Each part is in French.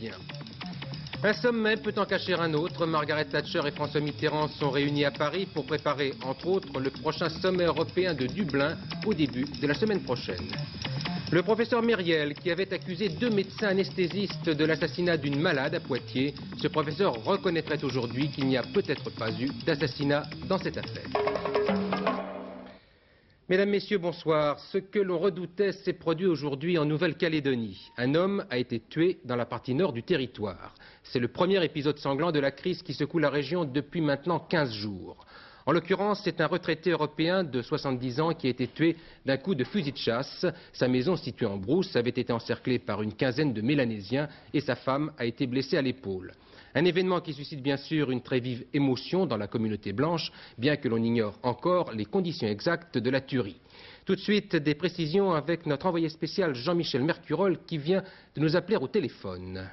mélanésien. Un sommet peut en cacher un autre. Margaret Thatcher et François Mitterrand sont réunis à Paris pour préparer, entre autres, le prochain sommet européen de Dublin au début de la semaine prochaine. Le professeur Myriel, qui avait accusé 2 médecins anesthésistes de l'assassinat d'une malade à Poitiers, ce professeur reconnaîtrait aujourd'hui qu'il n'y a peut-être pas eu d'assassinat dans cette affaire. Mesdames, Messieurs, bonsoir. Ce que l'on redoutait s'est produit aujourd'hui en Nouvelle-Calédonie. Un homme a été tué dans la partie nord du territoire. C'est le premier épisode sanglant de la crise qui secoue la région depuis maintenant 15 jours. En l'occurrence, c'est un retraité européen de 70 ans qui a été tué d'un coup de fusil de chasse. Sa maison, située en brousse, avait été encerclée par une quinzaine de Mélanésiens et sa femme a été blessée à l'épaule. Un événement qui suscite bien sûr une très vive émotion dans la communauté blanche, bien que l'on ignore encore les conditions exactes de la tuerie. Tout de suite, des précisions avec notre envoyé spécial Jean-Michel Mercurol qui vient de nous appeler au téléphone.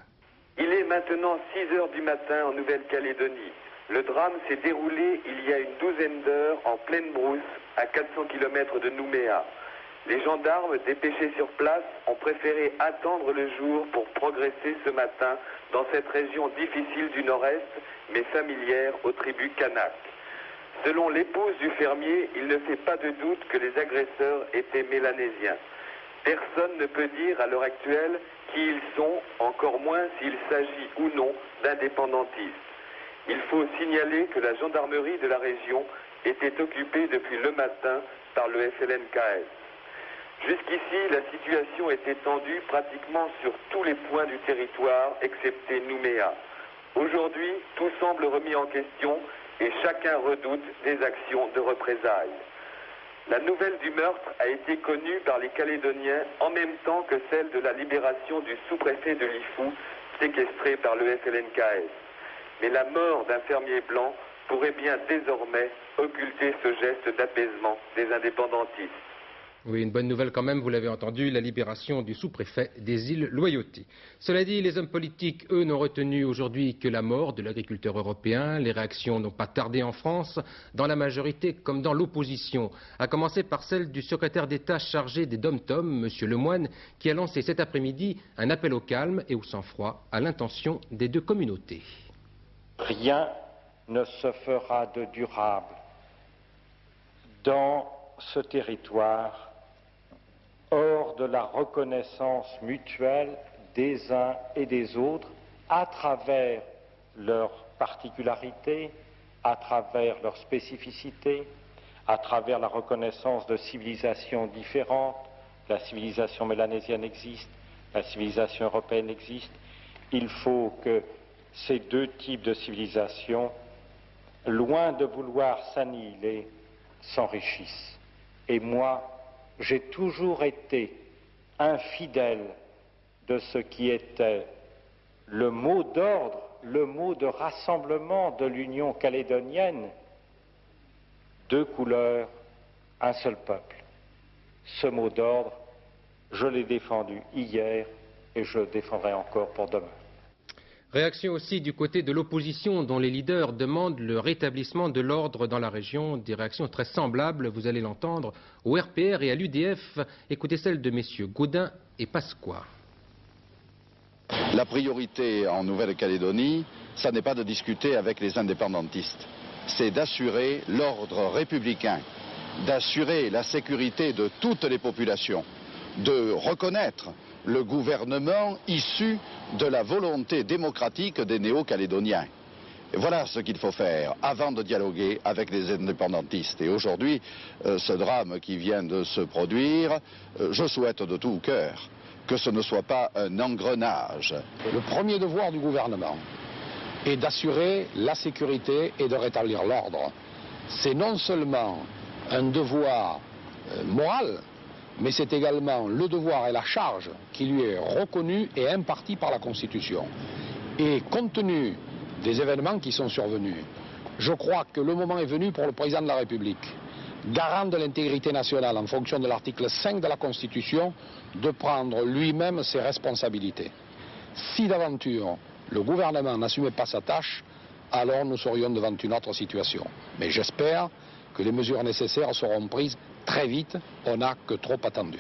Il est maintenant 6 heures du matin en Nouvelle-Calédonie. Le drame s'est déroulé il y a une douzaine d'heures en pleine brousse, à 400 km de Nouméa. Les gendarmes dépêchés sur place ont préféré attendre le jour pour progresser ce matin dans cette région difficile du nord-est, mais familière aux tribus Kanak. Selon l'épouse du fermier, il ne fait pas de doute que les agresseurs étaient mélanésiens. Personne ne peut dire à l'heure actuelle qui ils sont, encore moins s'il s'agit ou non d'indépendantistes. Il faut signaler que la gendarmerie de la région était occupée depuis le matin par le FLNKS. Jusqu'ici, la situation était tendue pratiquement sur tous les points du territoire, excepté Nouméa. Aujourd'hui, tout semble remis en question et chacun redoute des actions de représailles. La nouvelle du meurtre a été connue par les Calédoniens en même temps que celle de la libération du sous-préfet de Lifou, séquestré par le FLNKS. Mais la mort d'un fermier blanc pourrait bien désormais occulter ce geste d'apaisement des indépendantistes. Oui, une bonne nouvelle quand même, vous l'avez entendu, la libération du sous-préfet des îles Loyauté. Cela dit, les hommes politiques, eux, n'ont retenu aujourd'hui que la mort de l'agriculteur européen. Les réactions n'ont pas tardé en France, dans la majorité comme dans l'opposition, à commencer par celle du secrétaire d'État chargé des DOM-TOM, M. Lemoine, qui a lancé cet après-midi un appel au calme et au sang-froid à l'intention des deux communautés. Rien ne se fera de durable dans ce territoire hors de la reconnaissance mutuelle des uns et des autres à travers leurs particularités, à travers leurs spécificités, à travers la reconnaissance de civilisations différentes. La civilisation mélanésienne existe, la civilisation européenne existe. Il faut que ces deux types de civilisations, loin de vouloir s'annihiler, s'enrichissent. Et moi, j'ai toujours été infidèle de ce qui était le mot d'ordre, le mot de rassemblement de l'Union calédonienne, 2 couleurs, un seul peuple. Ce mot d'ordre, je l'ai défendu hier et je le défendrai encore pour demain. Réaction aussi du côté de l'opposition dont les leaders demandent le rétablissement de l'ordre dans la région. Des réactions très semblables, vous allez l'entendre, au RPR et à l'UDF. Écoutez celle de messieurs Gaudin et Pasqua. La priorité en Nouvelle-Calédonie, ça n'est pas de discuter avec les indépendantistes. C'est d'assurer l'ordre républicain, d'assurer la sécurité de toutes les populations, de reconnaître le gouvernement issu de la volonté démocratique des néo-calédoniens. Voilà ce qu'il faut faire avant de dialoguer avec les indépendantistes. Et aujourd'hui, ce drame qui vient de se produire, je souhaite de tout cœur que ce ne soit pas un engrenage. Le premier devoir du gouvernement est d'assurer la sécurité et de rétablir l'ordre. C'est non seulement un devoir moral, mais c'est également le devoir et la charge qui lui est reconnu et imparti par la Constitution. Et compte tenu des événements qui sont survenus, je crois que le moment est venu pour le président de la République, garant de l'intégrité nationale en fonction de l'article 5 de la Constitution, de prendre lui-même ses responsabilités. Si d'aventure le gouvernement n'assumait pas sa tâche, alors nous serions devant une autre situation. Mais j'espère que les mesures nécessaires seront prises très vite, on n'a que trop attendu.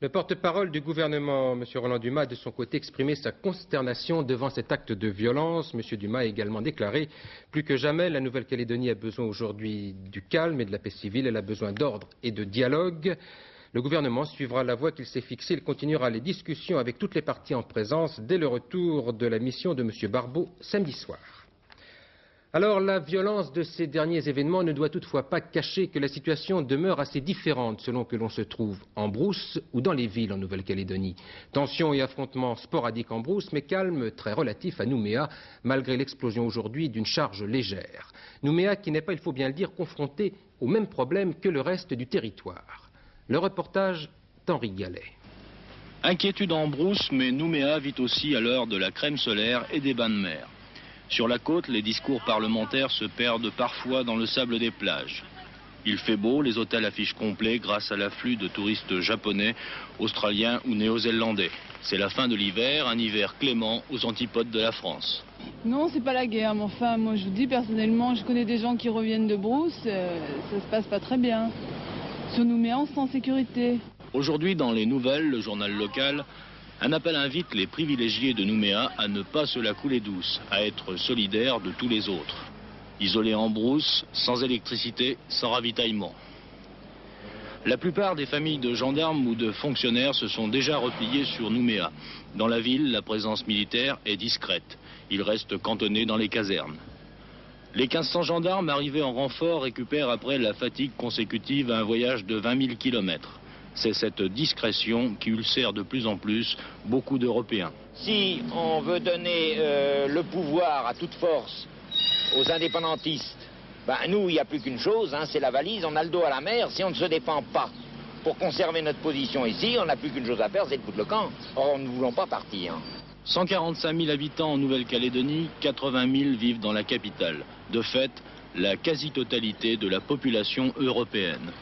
Le porte-parole du gouvernement, M. Roland Dumas, a de son côté exprimé sa consternation devant cet acte de violence. M. Dumas a également déclaré « Plus que jamais, la Nouvelle-Calédonie a besoin aujourd'hui du calme et de la paix civile. Elle a besoin d'ordre et de dialogue. » Le gouvernement suivra la voie qu'il s'est fixée. Il continuera les discussions avec toutes les parties en présence dès le retour de la mission de M. Barbeau samedi soir. Alors, la violence de ces derniers événements ne doit toutefois pas cacher que la situation demeure assez différente selon que l'on se trouve en brousse ou dans les villes en Nouvelle-Calédonie. Tensions et affrontements sporadiques en brousse, mais calme très relatif à Nouméa, malgré l'explosion aujourd'hui d'une charge légère. Nouméa qui n'est pas, il faut bien le dire, confronté aux mêmes problèmes que le reste du territoire. Le reportage d'Henri Gallet. Inquiétude en brousse, mais Nouméa vit aussi à l'heure de la crème solaire et des bains de mer. Sur la côte, les discours parlementaires se perdent parfois dans le sable des plages. Il fait beau, les hôtels affichent complets grâce à l'afflux de touristes japonais, australiens ou néo-zélandais. C'est la fin de l'hiver, un hiver clément aux antipodes de la France. Non, c'est pas la guerre, mais enfin, moi je vous dis, personnellement, je connais des gens qui reviennent de brousse, ça se passe pas très bien. Sur Nouméa, on se sent en sécurité. Aujourd'hui, dans les nouvelles, le journal local, un appel invite les privilégiés de Nouméa à ne pas se la couler douce, à être solidaires de tous les autres. Isolés en brousse, sans électricité, sans ravitaillement. La plupart des familles de gendarmes ou de fonctionnaires se sont déjà repliées sur Nouméa. Dans la ville, la présence militaire est discrète. Ils restent cantonnés dans les casernes. Les 1500 gendarmes arrivés en renfort récupèrent après la fatigue consécutive à un voyage de 20 000 km. C'est cette discrétion qui ulcère de plus en plus beaucoup d'Européens. Si on veut donner le pouvoir à toute force aux indépendantistes, nous, il n'y a plus qu'une chose, c'est la valise, on a le dos à la mer. Si on ne se défend pas pour conserver notre position ici, on n'a plus qu'une chose à faire, c'est de foutre le camp. Or, nous ne voulons pas partir. 145 000 habitants en Nouvelle-Calédonie, 80 000 vivent dans la capitale. De fait, la quasi-totalité de la population européenne.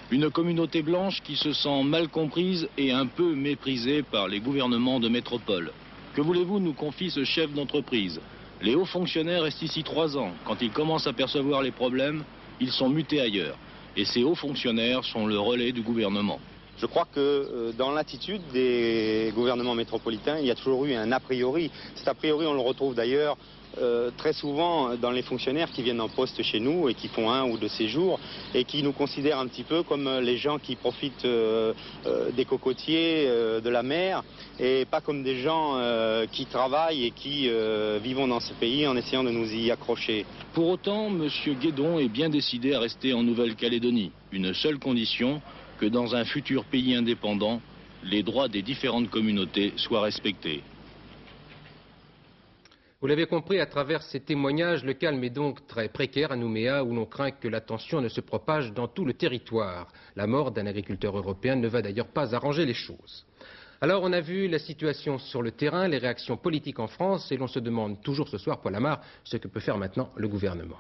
Une communauté blanche qui se sent mal comprise et un peu méprisée par les gouvernements de métropole. Que voulez-vous, nous confie ce chef d'entreprise. Les hauts fonctionnaires restent ici 3 ans. Quand ils commencent à percevoir les problèmes, ils sont mutés ailleurs. Et ces hauts fonctionnaires sont le relais du gouvernement. Je crois que dans l'attitude des gouvernements métropolitains, il y a toujours eu un a priori. Cet a priori, on le retrouve d'ailleurs très souvent dans les fonctionnaires qui viennent en poste chez nous et qui font 1 ou 2 séjours et qui nous considèrent un petit peu comme les gens qui profitent des cocotiers, de la mer, et pas comme des gens qui travaillent et qui vivons dans ce pays en essayant de nous y accrocher. Pour autant, M. Guédon est bien décidé à rester en Nouvelle-Calédonie. Une seule condition, que dans un futur pays indépendant, les droits des différentes communautés soient respectés. Vous l'avez compris, à travers ces témoignages, le calme est donc très précaire à Nouméa, où l'on craint que la tension ne se propage dans tout le territoire. La mort d'un agriculteur européen ne va d'ailleurs pas arranger les choses. Alors, on a vu la situation sur le terrain, les réactions politiques en France, et l'on se demande toujours ce soir, Paul Amar, ce que peut faire maintenant le gouvernement.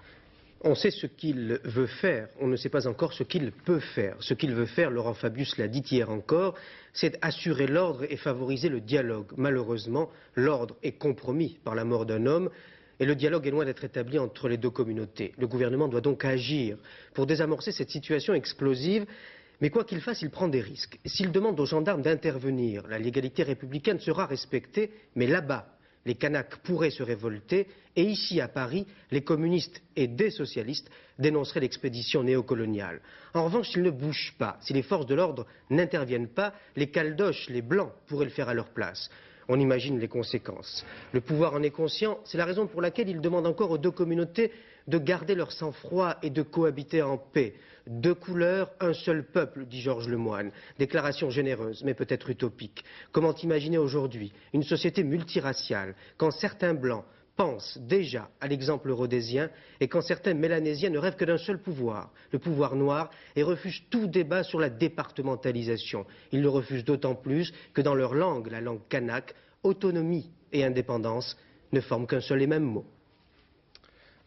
On sait ce qu'il veut faire, on ne sait pas encore ce qu'il peut faire. Ce qu'il veut faire, Laurent Fabius l'a dit hier encore, c'est assurer l'ordre et favoriser le dialogue. Malheureusement, l'ordre est compromis par la mort d'un homme et le dialogue est loin d'être établi entre les 2 communautés. Le gouvernement doit donc agir pour désamorcer cette situation explosive. Mais quoi qu'il fasse, il prend des risques. S'il demande aux gendarmes d'intervenir, la légalité républicaine sera respectée, mais là-bas, les Kanaks pourraient se révolter, et ici à Paris, les communistes et des socialistes dénonceraient l'expédition néocoloniale. En revanche, s'ils ne bougent pas, si les forces de l'ordre n'interviennent pas, les caldoches, les blancs pourraient le faire à leur place. On imagine les conséquences. Le pouvoir en est conscient, c'est la raison pour laquelle il demande encore aux 2 communautés de garder leur sang-froid et de cohabiter en paix. 2 couleurs, un seul peuple, dit Georges Lemoine. Déclaration généreuse, mais peut-être utopique. Comment imaginer aujourd'hui une société multiraciale, quand certains blancs pensent déjà à l'exemple rhodésien et quand certains mélanésiens ne rêvent que d'un seul pouvoir, le pouvoir noir, et refusent tout débat sur la départementalisation. Ils le refusent d'autant plus que dans leur langue, la langue kanak, autonomie et indépendance ne forment qu'un seul et même mot.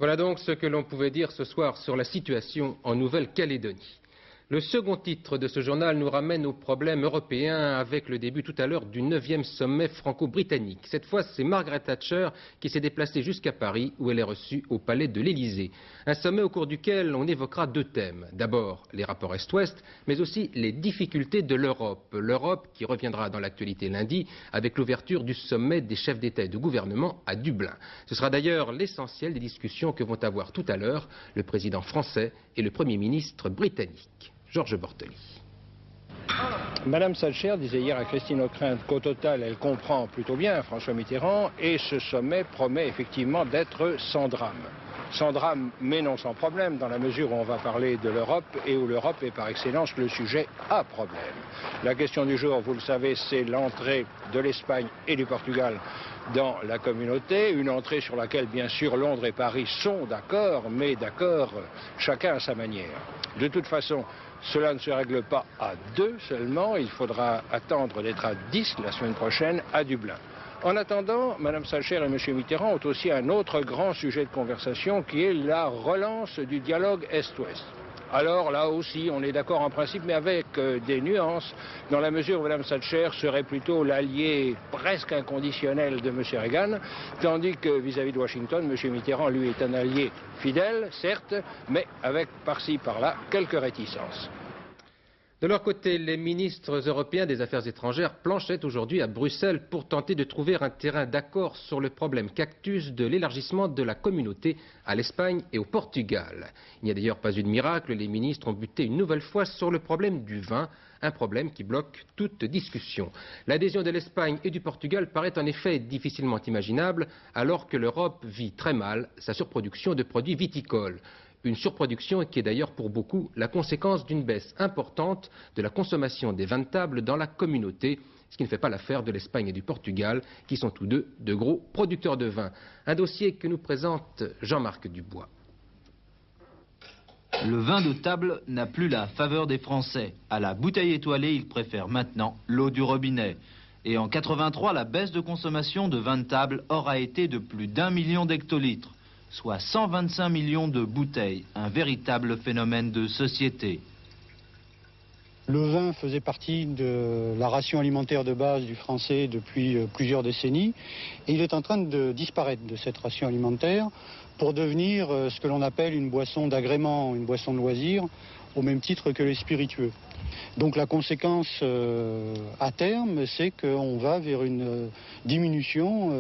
Voilà donc ce que l'on pouvait dire ce soir sur la situation en Nouvelle-Calédonie. Le second titre de ce journal nous ramène aux problèmes européens avec le début tout à l'heure du 9e sommet franco-britannique. Cette fois, c'est Margaret Thatcher qui s'est déplacée jusqu'à Paris où elle est reçue au palais de l'Élysée. Un sommet au cours duquel on évoquera deux thèmes. D'abord, les rapports Est-Ouest, mais aussi les difficultés de l'Europe. L'Europe qui reviendra dans l'actualité lundi avec l'ouverture du sommet des chefs d'État et de gouvernement à Dublin. Ce sera d'ailleurs l'essentiel des discussions que vont avoir tout à l'heure le président français et le Premier ministre britannique. Georges Bortoli. Madame Thatcher disait hier à Christine Ockrent qu'au total, elle comprend plutôt bien François Mitterrand et ce sommet promet effectivement d'être sans drame. Sans drame, mais non sans problème, dans la mesure où on va parler de l'Europe et où l'Europe est par excellence le sujet à problème. La question du jour, vous le savez, c'est l'entrée de l'Espagne et du Portugal dans la communauté, une entrée sur laquelle bien sûr Londres et Paris sont d'accord, mais d'accord chacun à sa manière. De toute façon, cela ne se règle pas à 2 seulement, il faudra attendre d'être à 10 la semaine prochaine à Dublin. En attendant, Mme Thatcher et M. Mitterrand ont aussi un autre grand sujet de conversation qui est la relance du dialogue Est-Ouest. Alors là aussi, on est d'accord en principe, mais avec des nuances, dans la mesure où Mme Thatcher serait plutôt l'allié presque inconditionnel de M. Reagan, tandis que vis-à-vis de Washington, M. Mitterrand, lui, est un allié fidèle, certes, mais avec par-ci, par-là, quelques réticences. De leur côté, les ministres européens des Affaires étrangères planchaient aujourd'hui à Bruxelles pour tenter de trouver un terrain d'accord sur le problème cactus de l'élargissement de la communauté à l'Espagne et au Portugal. Il n'y a d'ailleurs pas eu de miracle, les ministres ont buté une nouvelle fois sur le problème du vin, un problème qui bloque toute discussion. L'adhésion de l'Espagne et du Portugal paraît en effet difficilement imaginable alors que l'Europe vit très mal sa surproduction de produits viticoles. Une surproduction qui est d'ailleurs pour beaucoup la conséquence d'une baisse importante de la consommation des vins de table dans la communauté, ce qui ne fait pas l'affaire de l'Espagne et du Portugal, qui sont tous deux de gros producteurs de vin. Un dossier que nous présente Jean-Marc Dubois. Le vin de table n'a plus la faveur des Français. À la bouteille étoilée, ils préfèrent maintenant l'eau du robinet. Et en 83, la baisse de consommation de vin de table aura été de plus d'1 million d'hectolitres, soit 125 millions de bouteilles, un véritable phénomène de société. Le vin faisait partie de la ration alimentaire de base du Français depuis plusieurs décennies et il est en train de disparaître de cette ration alimentaire pour devenir ce que l'on appelle une boisson d'agrément, une boisson de loisir, au même titre que les spiritueux. Donc la conséquence à terme, c'est qu'on va vers une diminution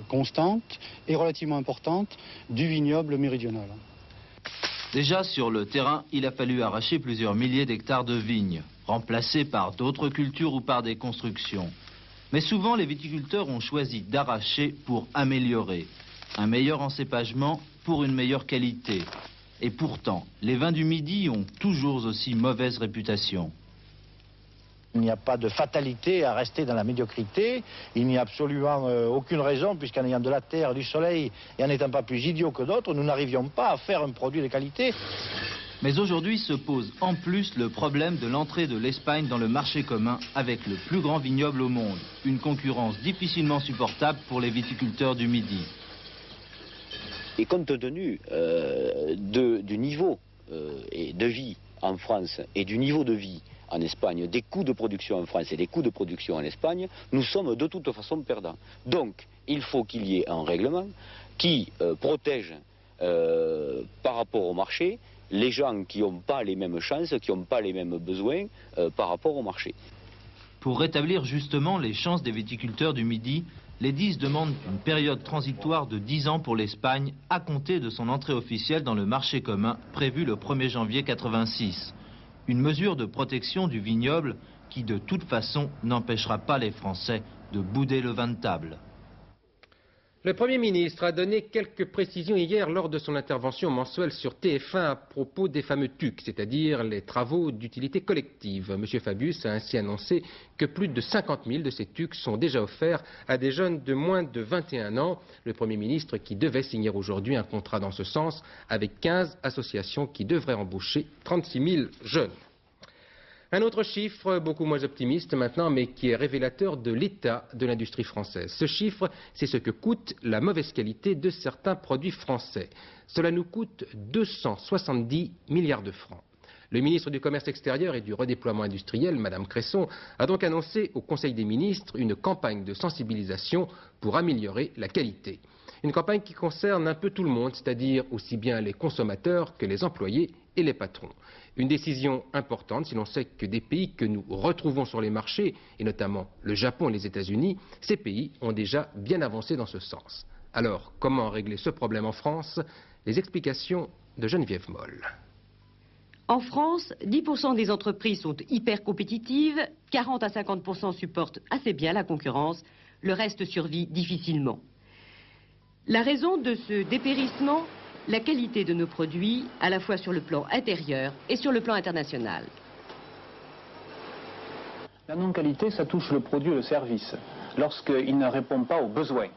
constante et relativement importante du vignoble méridional. Déjà sur le terrain, il a fallu arracher plusieurs milliers d'hectares de vignes, remplacés par d'autres cultures ou par des constructions. Mais souvent, les viticulteurs ont choisi d'arracher pour améliorer. Un meilleur encépagement pour une meilleure qualité. Et pourtant, les vins du Midi ont toujours aussi mauvaise réputation. Il n'y a pas de fatalité à rester dans la médiocrité. Il n'y a absolument aucune raison, puisqu'en ayant de la terre, du soleil, et en n'étant pas plus idiots que d'autres, nous n'arrivions pas à faire un produit de qualité. Mais aujourd'hui se pose en plus le problème de l'entrée de l'Espagne dans le marché commun avec le plus grand vignoble au monde. Une concurrence difficilement supportable pour les viticulteurs du Midi. Et compte tenu du niveau de vie en France et du niveau de vie en Espagne, des coûts de production en France et des coûts de production en Espagne, nous sommes de toute façon perdants. Donc, il faut qu'il y ait un règlement qui protège par rapport au marché les gens qui n'ont pas les mêmes chances, qui n'ont pas les mêmes besoins par rapport au marché. Pour rétablir justement les chances des viticulteurs du Midi, les 10 demandent une période transitoire de 10 ans pour l'Espagne à compter de son entrée officielle dans le marché commun prévu le 1er janvier 86. Une mesure de protection du vignoble qui de toute façon n'empêchera pas les Français de bouder le vin de table. Le Premier ministre a donné quelques précisions hier lors de son intervention mensuelle sur TF1 à propos des fameux TUC, c'est-à-dire les travaux d'utilité collective. M. Fabius a ainsi annoncé que plus de 50 000 de ces TUC sont déjà offerts à des jeunes de moins de 21 ans. Le Premier ministre qui devait signer aujourd'hui un contrat dans ce sens avec 15 associations qui devraient embaucher 36 000 jeunes. Un autre chiffre, beaucoup moins optimiste maintenant, mais qui est révélateur de l'état de l'industrie française. Ce chiffre, c'est ce que coûte la mauvaise qualité de certains produits français. Cela nous coûte 270 milliards de francs. Le ministre du Commerce extérieur et du redéploiement industriel, Mme Cresson, a donc annoncé au Conseil des ministres une campagne de sensibilisation pour améliorer la qualité. Une campagne qui concerne un peu tout le monde, c'est-à-dire aussi bien les consommateurs que les employés et les patrons. Une décision importante si l'on sait que des pays que nous retrouvons sur les marchés, et notamment le Japon et les États-Unis, ces pays ont déjà bien avancé dans ce sens. Alors, comment régler ce problème en France? Les explications de Geneviève Moll. En France, 10% des entreprises sont hyper compétitives, 40 à 50% supportent assez bien la concurrence, le reste survit difficilement. La raison de ce dépérissement, la qualité de nos produits, à la fois sur le plan intérieur et sur le plan international. La non-qualité, ça touche le produit et le service, lorsqu'il ne répond pas aux besoins.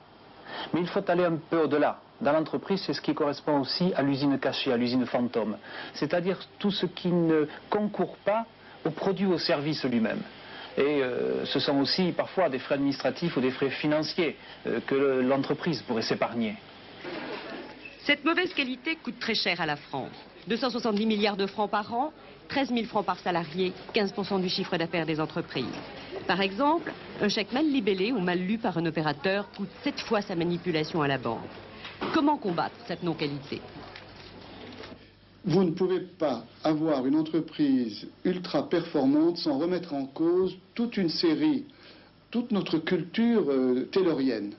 Mais il faut aller un peu au-delà. Dans l'entreprise, c'est ce qui correspond aussi à l'usine cachée, à l'usine fantôme. C'est-à-dire tout ce qui ne concourt pas au produit ou au service lui-même. Et ce sont aussi parfois des frais administratifs ou des frais financiers que l'entreprise pourrait s'épargner. Cette mauvaise qualité coûte très cher à la France. 270 milliards de francs par an, 13 000 francs par salarié, 15% du chiffre d'affaires des entreprises. Par exemple, un chèque mal libellé ou mal lu par un opérateur coûte 7 fois sa manipulation à la banque. Comment combattre cette non-qualité ? Vous ne pouvez pas avoir une entreprise ultra performante sans remettre en cause toute une série, toute notre culture taylorienne.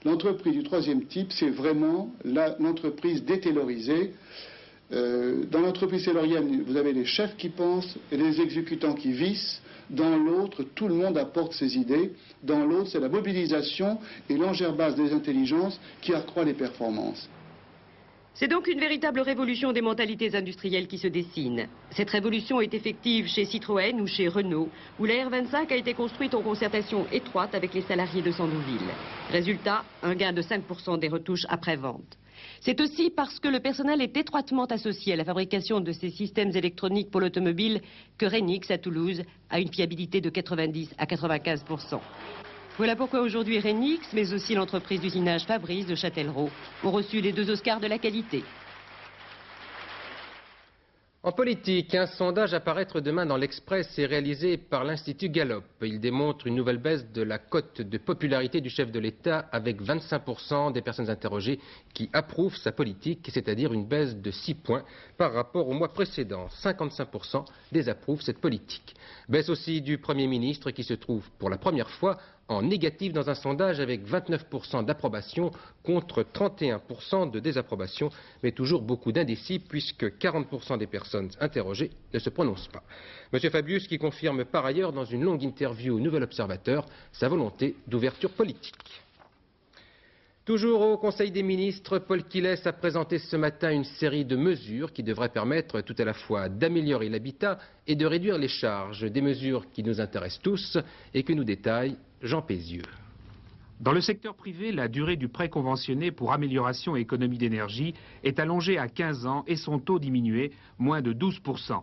L'entreprise du troisième type, c'est vraiment l'entreprise détaylorisée. Dans l'entreprise taylorienne, vous avez les chefs qui pensent et les exécutants qui vissent. Dans l'autre, tout le monde apporte ses idées. Dans l'autre, c'est la mobilisation et l'engerbage des intelligences qui accroît les performances. C'est donc une véritable révolution des mentalités industrielles qui se dessine. Cette révolution est effective chez Citroën ou chez Renault, où la R25 a été construite en concertation étroite avec les salariés de Sandouville. Résultat, un gain de 5% des retouches après-vente. C'est aussi parce que le personnel est étroitement associé à la fabrication de ces systèmes électroniques pour l'automobile que Renix à Toulouse a une fiabilité de 90 à 95%. Voilà pourquoi aujourd'hui Renix, mais aussi l'entreprise d'usinage Fabrice de Châtellerault, ont reçu les 2 Oscars de la qualité. En politique, un sondage à paraître demain dans l'Express est réalisé par l'Institut Gallup. Il démontre une nouvelle baisse de la cote de popularité du chef de l'État avec 25% des personnes interrogées qui approuvent sa politique, c'est-à-dire une baisse de 6 points par rapport au mois précédent. 55% désapprouvent cette politique. Baisse aussi du Premier ministre qui se trouve pour la première fois en négatif dans un sondage avec 29% d'approbation contre 31% de désapprobation, mais toujours beaucoup d'indécis puisque 40% des personnes interrogées ne se prononcent pas. M. Fabius qui confirme par ailleurs dans une longue interview au Nouvel Observateur sa volonté d'ouverture politique. Toujours au Conseil des ministres, Paul Quilès a présenté ce matin une série de mesures qui devraient permettre tout à la fois d'améliorer l'habitat et de réduire les charges, des mesures qui nous intéressent tous et que nous détaille Jean Pézieux. Dans le secteur privé, la durée du prêt conventionné pour amélioration et économie d'énergie est allongée à 15 ans et son taux diminué, moins de 12%.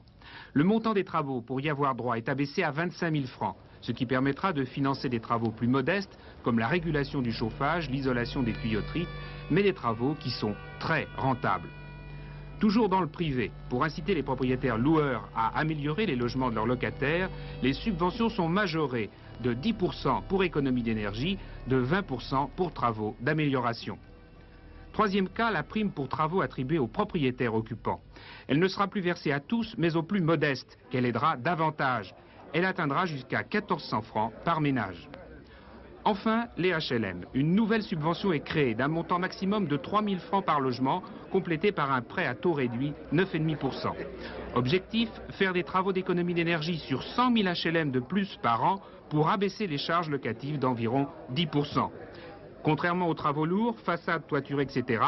Le montant des travaux pour y avoir droit est abaissé à 25 000 francs, ce qui permettra de financer des travaux plus modestes comme la régulation du chauffage, l'isolation des tuyauteries, mais des travaux qui sont très rentables. Toujours dans le privé, pour inciter les propriétaires loueurs à améliorer les logements de leurs locataires, les subventions sont majorées de 10% pour économie d'énergie, de 20% pour travaux d'amélioration. Troisième cas, la prime pour travaux attribuée aux propriétaires occupants. Elle ne sera plus versée à tous, mais aux plus modestes, qu'elle aidera davantage. Elle atteindra jusqu'à 1 400 francs par ménage. Enfin, les HLM. Une nouvelle subvention est créée d'un montant maximum de 3 000 francs par logement, complété par un prêt à taux réduit, 9,5%. Objectif, faire des travaux d'économie d'énergie sur 100 000 HLM de plus par an pour abaisser les charges locatives d'environ 10%. Contrairement aux travaux lourds, façades, toitures, etc.,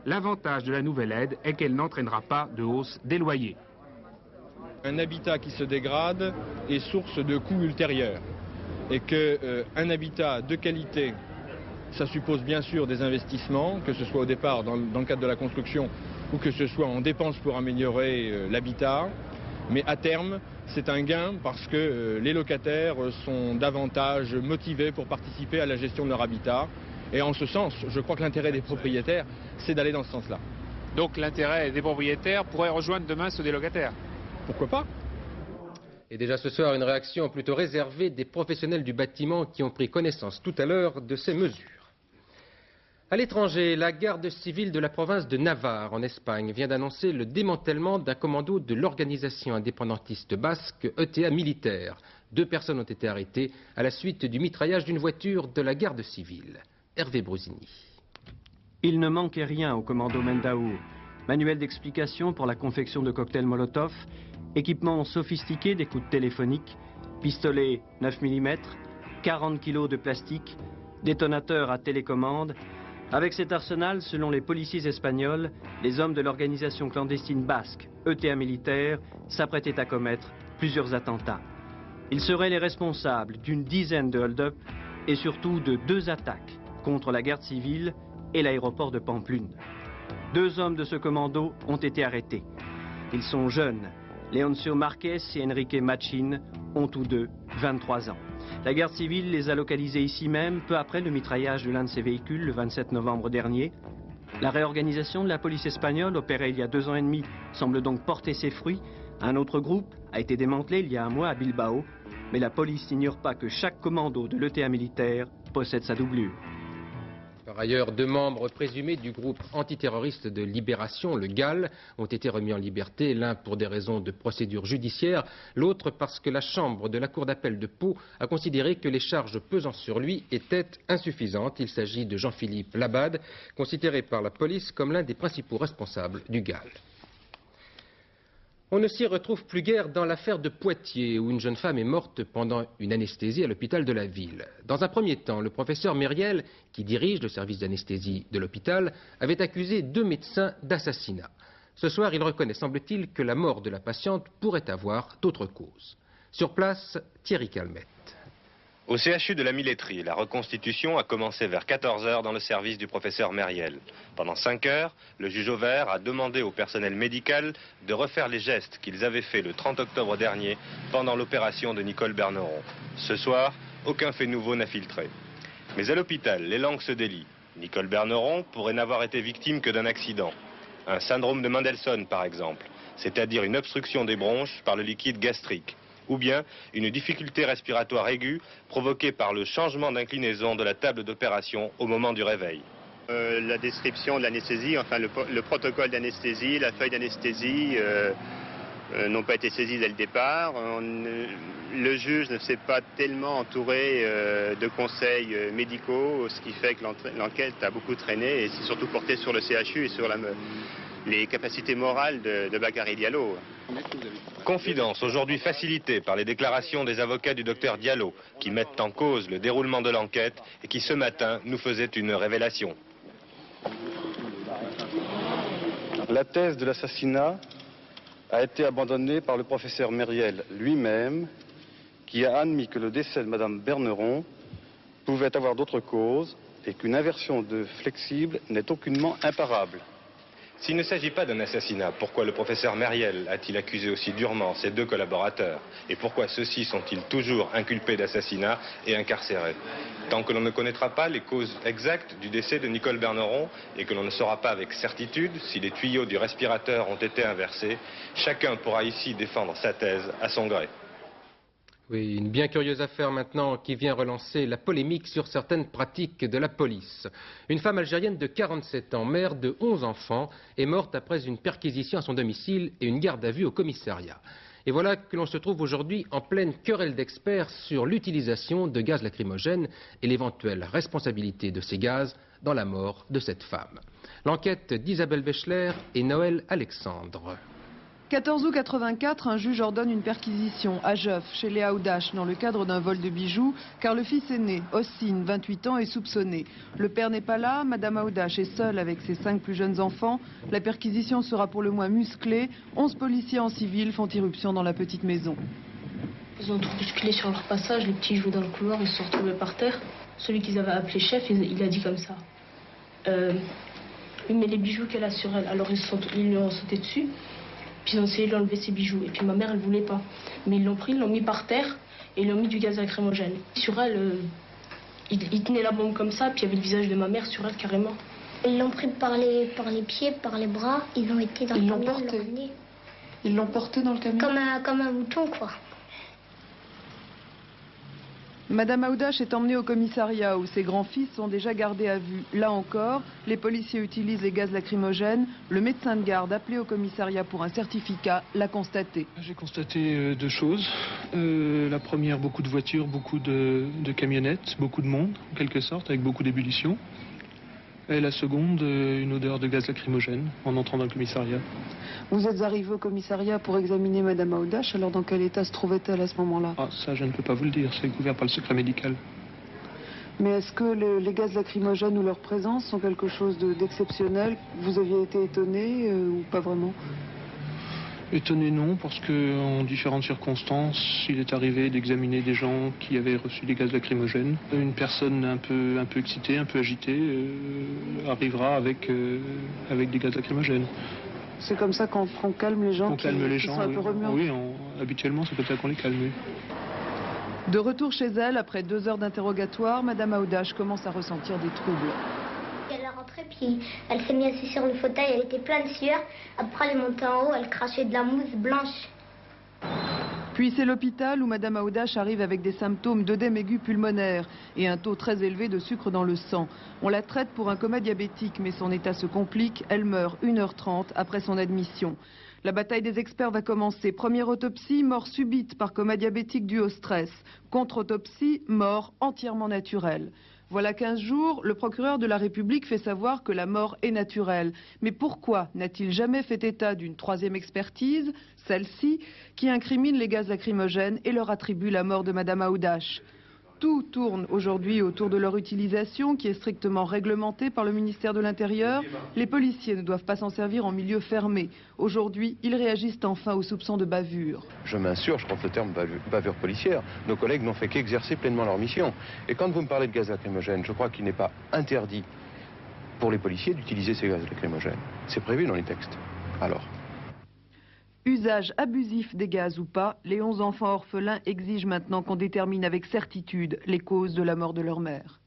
l'avantage de la nouvelle aide est qu'elle n'entraînera pas de hausse des loyers. Un habitat qui se dégrade est source de coûts ultérieurs. Et qu'un habitat de qualité, ça suppose bien sûr des investissements, que ce soit au départ dans le cadre de la construction ou que ce soit en dépenses pour améliorer l'habitat. Mais à terme, c'est un gain parce que les locataires sont davantage motivés pour participer à la gestion de leur habitat. Et en ce sens, je crois que l'intérêt des propriétaires, c'est d'aller dans ce sens-là. Donc l'intérêt des propriétaires pourrait rejoindre demain ceux des locataires? pourquoi pas? Et déjà ce soir, une réaction plutôt réservée des professionnels du bâtiment qui ont pris connaissance tout à l'heure de ces mesures. À l'étranger, la garde civile de la province de Navarre, en Espagne, vient d'annoncer le démantèlement d'un commando de l'organisation indépendantiste basque ETA Militaire. 2 personnes ont été arrêtées à la suite du mitraillage d'une voiture de la garde civile. Hervé Brousini. Il ne manquait rien au commando Mendaour. Manuel d'explication pour la confection de cocktails Molotov, équipement sophistiqué d'écoute téléphonique, pistolet 9 mm, 40 kg de plastique, détonateur à télécommande. Avec cet arsenal, selon les policiers espagnols, les hommes de l'organisation clandestine basque ETA Militaire s'apprêtaient à commettre plusieurs attentats. Ils seraient les responsables d'une dizaine de hold-up et surtout de 2 attaques contre la garde civile et l'aéroport de Pamplune. 2 hommes de ce commando ont été arrêtés. Ils sont jeunes. Leoncio Marquez et Enrique Machin ont tous deux 23 ans. La garde civile les a localisés ici même, peu après le mitraillage de l'un de ces véhicules le 27 novembre dernier. La réorganisation de la police espagnole, opérée il y a 2 ans et demi, semble donc porter ses fruits. Un autre groupe a été démantelé il y a un mois à Bilbao, mais la police n'ignore pas que chaque commando de l'ETA militaire possède sa doublure. Par ailleurs, 2 membres présumés du groupe antiterroriste de Libération, le GAL, ont été remis en liberté, l'un pour des raisons de procédure judiciaire, l'autre parce que la chambre de la cour d'appel de Pau a considéré que les charges pesant sur lui étaient insuffisantes. Il s'agit de Jean-Philippe Labade, considéré par la police comme l'un des principaux responsables du GAL. On ne s'y retrouve plus guère dans l'affaire de Poitiers, où une jeune femme est morte pendant une anesthésie à l'hôpital de la ville. Dans un premier temps, le professeur Myriel, qui dirige le service d'anesthésie de l'hôpital, avait accusé 2 médecins d'assassinat. Ce soir, il reconnaît, semble-t-il, que la mort de la patiente pourrait avoir d'autres causes. Sur place, Thierry Calmette. Au CHU de la Milletterie, la reconstitution a commencé vers 14 h dans le service du professeur Myriel. Pendant 5 heures, le juge Auvert a demandé au personnel médical de refaire les gestes qu'ils avaient faits le 30 octobre dernier pendant l'opération de Nicole Berneron. Ce soir, aucun fait nouveau n'a filtré. Mais à l'hôpital, les langues se délient. Nicole Berneron pourrait n'avoir été victime que d'un accident. Un syndrome de Mendelssohn, par exemple, c'est-à-dire une obstruction des bronches par le liquide gastrique. Ou bien une difficulté respiratoire aiguë provoquée par le changement d'inclinaison de la table d'opération au moment du réveil. La description de l'anesthésie, enfin le protocole d'anesthésie, la feuille d'anesthésie n'ont pas été saisies dès le départ. Le juge ne s'est pas tellement entouré de conseils médicaux, ce qui fait que l'enquête a beaucoup traîné et c'est surtout porté sur le CHU et sur les capacités morales de Bakary Diallo. Confidence aujourd'hui facilitée par les déclarations des avocats du docteur Diallo qui mettent en cause le déroulement de l'enquête et qui ce matin nous faisaient une révélation. La thèse de l'assassinat a été abandonnée par le professeur Myriel lui-même qui a admis que le décès de Mme Berneron pouvait avoir d'autres causes et qu'une inversion de flexible n'est aucunement imparable. S'il ne s'agit pas d'un assassinat, pourquoi le professeur Myriel a-t-il accusé aussi durement ses 2 collaborateurs? Et pourquoi ceux-ci sont-ils toujours inculpés d'assassinat et incarcérés? Tant que l'on ne connaîtra pas les causes exactes du décès de Nicole Berneron et que l'on ne saura pas avec certitude si les tuyaux du respirateur ont été inversés, chacun pourra ici défendre sa thèse à son gré. Oui, une bien curieuse affaire maintenant qui vient relancer la polémique sur certaines pratiques de la police. Une femme algérienne de 47 ans, mère de 11 enfants, est morte après une perquisition à son domicile et une garde à vue au commissariat. Et voilà que l'on se trouve aujourd'hui en pleine querelle d'experts sur l'utilisation de gaz lacrymogènes et l'éventuelle responsabilité de ces gaz dans la mort de cette femme. L'enquête d'Isabelle Bechler et Noël Alexandre. 14 août 84, un juge ordonne une perquisition à Jeuf, chez les Aoudache, dans le cadre d'un vol de bijoux, car le fils aîné, Ossine, 28 ans, est soupçonné. Le père n'est pas là, Madame Aoudache est seule avec ses 5 plus jeunes enfants. La perquisition sera pour le moins musclée. 11 policiers en civil font irruption dans la petite maison. Ils ont trouvé une clé sur leur passage, les petits jouaient dans le couloir, ils se sont retrouvés par terre. Celui qu'ils avaient appelé chef, il a dit comme ça. Oui, mais les bijoux qu'elle a sur elle, alors ils lui ont sauté dessus. Puis ils ont essayé de lui enlever ses bijoux. Et puis ma mère, elle voulait pas. Mais ils l'ont pris, ils l'ont mis par terre et ils lui ont mis du gaz lacrymogène. Sur elle, il tenait la bombe comme ça, puis il y avait le visage de ma mère sur elle carrément. Ils l'ont pris par les pieds, par les bras. Ils ont été dans le camion, ils l'ont emmené. Ils l'ont porté dans le camion? Comme un mouton, quoi. Madame Aoudache est emmenée au commissariat où ses grands-fils sont déjà gardés à vue. Là encore, les policiers utilisent les gaz lacrymogènes. Le médecin de garde appelé au commissariat pour un certificat l'a constaté. J'ai constaté deux choses. La première, beaucoup de voitures, beaucoup de camionnettes, beaucoup de monde, en quelque sorte, avec beaucoup d'ébullition. Et la seconde, une odeur de gaz lacrymogène en entrant dans le commissariat. Vous êtes arrivé au commissariat pour examiner Madame Aoudache, alors dans quel état se trouvait-elle à ce moment-là? Ah, ça je ne peux pas vous le dire, c'est couvert par le secret médical. Mais est-ce que les gaz lacrymogènes ou leur présence sont quelque chose d'exceptionnel? Vous aviez été étonné ou pas vraiment? Étonné non, parce qu'en différentes circonstances, il est arrivé d'examiner des gens qui avaient reçu des gaz lacrymogènes. Une personne un peu excitée, un peu agitée, arrivera avec des gaz lacrymogènes. C'est comme ça qu'on calme les gens qui sont un peu remuants? Oui, habituellement c'est comme ça qu'on les calme. Oui. De retour chez elle, après 2 heures d'interrogatoire, Madame Aoudache commence à ressentir des troubles. Elle est rentrée, puis elle s'est mise assise sur le fauteuil, elle était pleine de sueur. Après, elle est montée en haut, elle crachait de la mousse blanche. Puis c'est l'hôpital où Madame Aoudache arrive avec des symptômes d'œdème aigu pulmonaire et un taux très élevé de sucre dans le sang. On la traite pour un coma diabétique, mais son état se complique. Elle meurt 1h30 après son admission. La bataille des experts va commencer. Première autopsie, mort subite par coma diabétique dû au stress. Contre-autopsie, mort entièrement naturelle. Voilà 15 jours, le procureur de la République fait savoir que la mort est naturelle. Mais pourquoi n'a-t-il jamais fait état d'une 3e expertise, celle-ci, qui incrimine les gaz lacrymogènes et leur attribue la mort de Madame Aoudache? Tout tourne aujourd'hui autour de leur utilisation, qui est strictement réglementée par le ministère de l'Intérieur. Les policiers ne doivent pas s'en servir en milieu fermé. Aujourd'hui, ils réagissent enfin aux soupçons de bavure. Je m'insurge contre le terme bavure policière. Nos collègues n'ont fait qu'exercer pleinement leur mission. Et quand vous me parlez de gaz lacrymogène, je crois qu'il n'est pas interdit pour les policiers d'utiliser ces gaz lacrymogènes. C'est prévu dans les textes. Alors. Usage abusif des gaz ou pas, les 11 enfants orphelins exigent maintenant qu'on détermine avec certitude les causes de la mort de leur mère.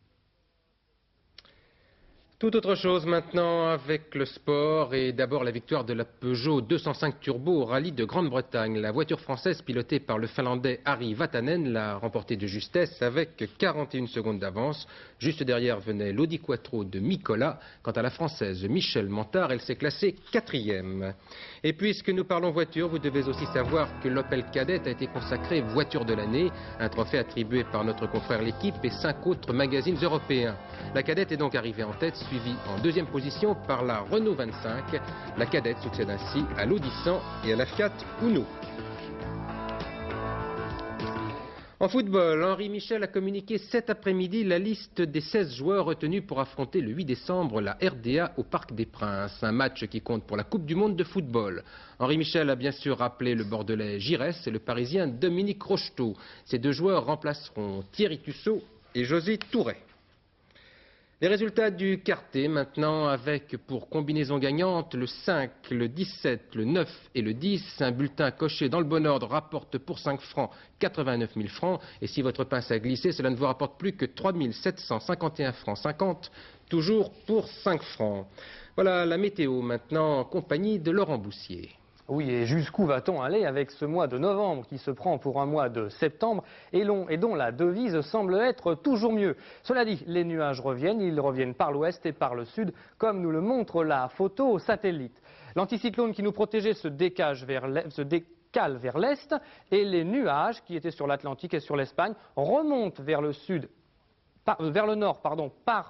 Tout autre chose maintenant avec le sport et d'abord la victoire de la Peugeot 205 Turbo au rallye de Grande-Bretagne. La voiture française pilotée par le Finlandais Harri Vatanen l'a remportée de justesse avec 41 secondes d'avance. Juste derrière venait l'Audi Quattro de Nicolas. Quant à la Française Michèle Mentard, elle s'est classée 4e. Et puisque nous parlons voiture, vous devez aussi savoir que l'Opel Kadett a été consacrée voiture de l'année, un trophée attribué par notre confrère L'Équipe et 5 autres magazines européens. La Kadett est donc arrivée en tête, suivie en 2e position par la Renault 25. La Kadett succède ainsi à l'Audi 100 et à la Fiat Uno. En football, Henri Michel a communiqué cet après-midi la liste des 16 joueurs retenus pour affronter le 8 décembre la RDA au Parc des Princes. Un match qui compte pour la Coupe du Monde de football. Henri Michel a bien sûr rappelé le Bordelais Giresse et le Parisien Dominique Rocheteau. Ces 2 joueurs remplaceront Thierry Tussaud et José Touret. Les résultats du quartet maintenant avec pour combinaison gagnante le 5, le 17, le 9 et le 10. Un bulletin coché dans le bon ordre rapporte pour 5 francs 89 000 francs. Et si votre pince a glissé, cela ne vous rapporte plus que 3 751 francs 50, toujours pour 5 francs. Voilà la météo maintenant en compagnie de Laurent Boussier. Oui, et jusqu'où va-t-on aller avec ce mois de novembre qui se prend pour un mois de septembre et dont la devise semble être toujours mieux? Cela dit, les nuages reviennent, ils reviennent par l'ouest et par le sud, comme nous le montre la photo satellite. L'anticyclone qui nous protégeait se décale vers l'est et les nuages qui étaient sur l'Atlantique et sur l'Espagne remontent vers le sud. Vers le nord, par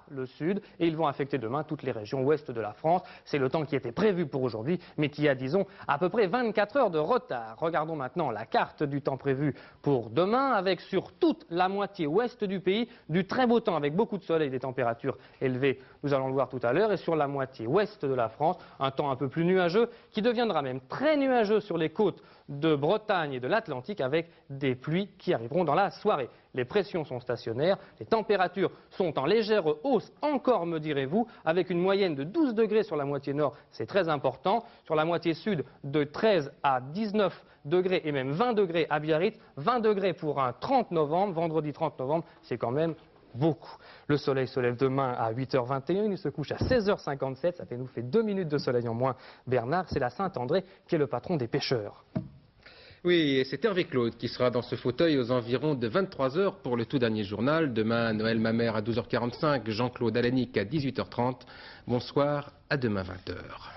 le sud, et ils vont affecter demain toutes les régions ouest de la France. C'est le temps qui était prévu pour aujourd'hui, mais qui a, disons, à peu près 24 heures de retard. Regardons maintenant la carte du temps prévu pour demain, avec sur toute la moitié ouest du pays, du très beau temps, avec beaucoup de soleil et des températures élevées, nous allons le voir tout à l'heure, et sur la moitié ouest de la France, un temps un peu plus nuageux, qui deviendra même très nuageux sur les côtes de Bretagne et de l'Atlantique, avec des pluies qui arriveront dans la soirée. Les pressions sont stationnaires, les températures sont en légère hausse, encore me direz-vous, avec une moyenne de 12 degrés sur la moitié nord, c'est très important. Sur la moitié sud, de 13 à 19 degrés et même 20 degrés à Biarritz, 20 degrés pour un 30 novembre, vendredi 30 novembre, c'est quand même beaucoup. Le soleil se lève demain à 8h21, il se couche à 16h57, ça nous fait 2 minutes de soleil en moins. Bernard, c'est la Saint-André qui est le patron des pêcheurs. Oui, et c'est Hervé Claude qui sera dans ce fauteuil aux environs de 23h pour le tout dernier journal. Demain, Noël Mamère à 12h45, Jean-Claude Alanic à 18h30. Bonsoir, à demain 20h.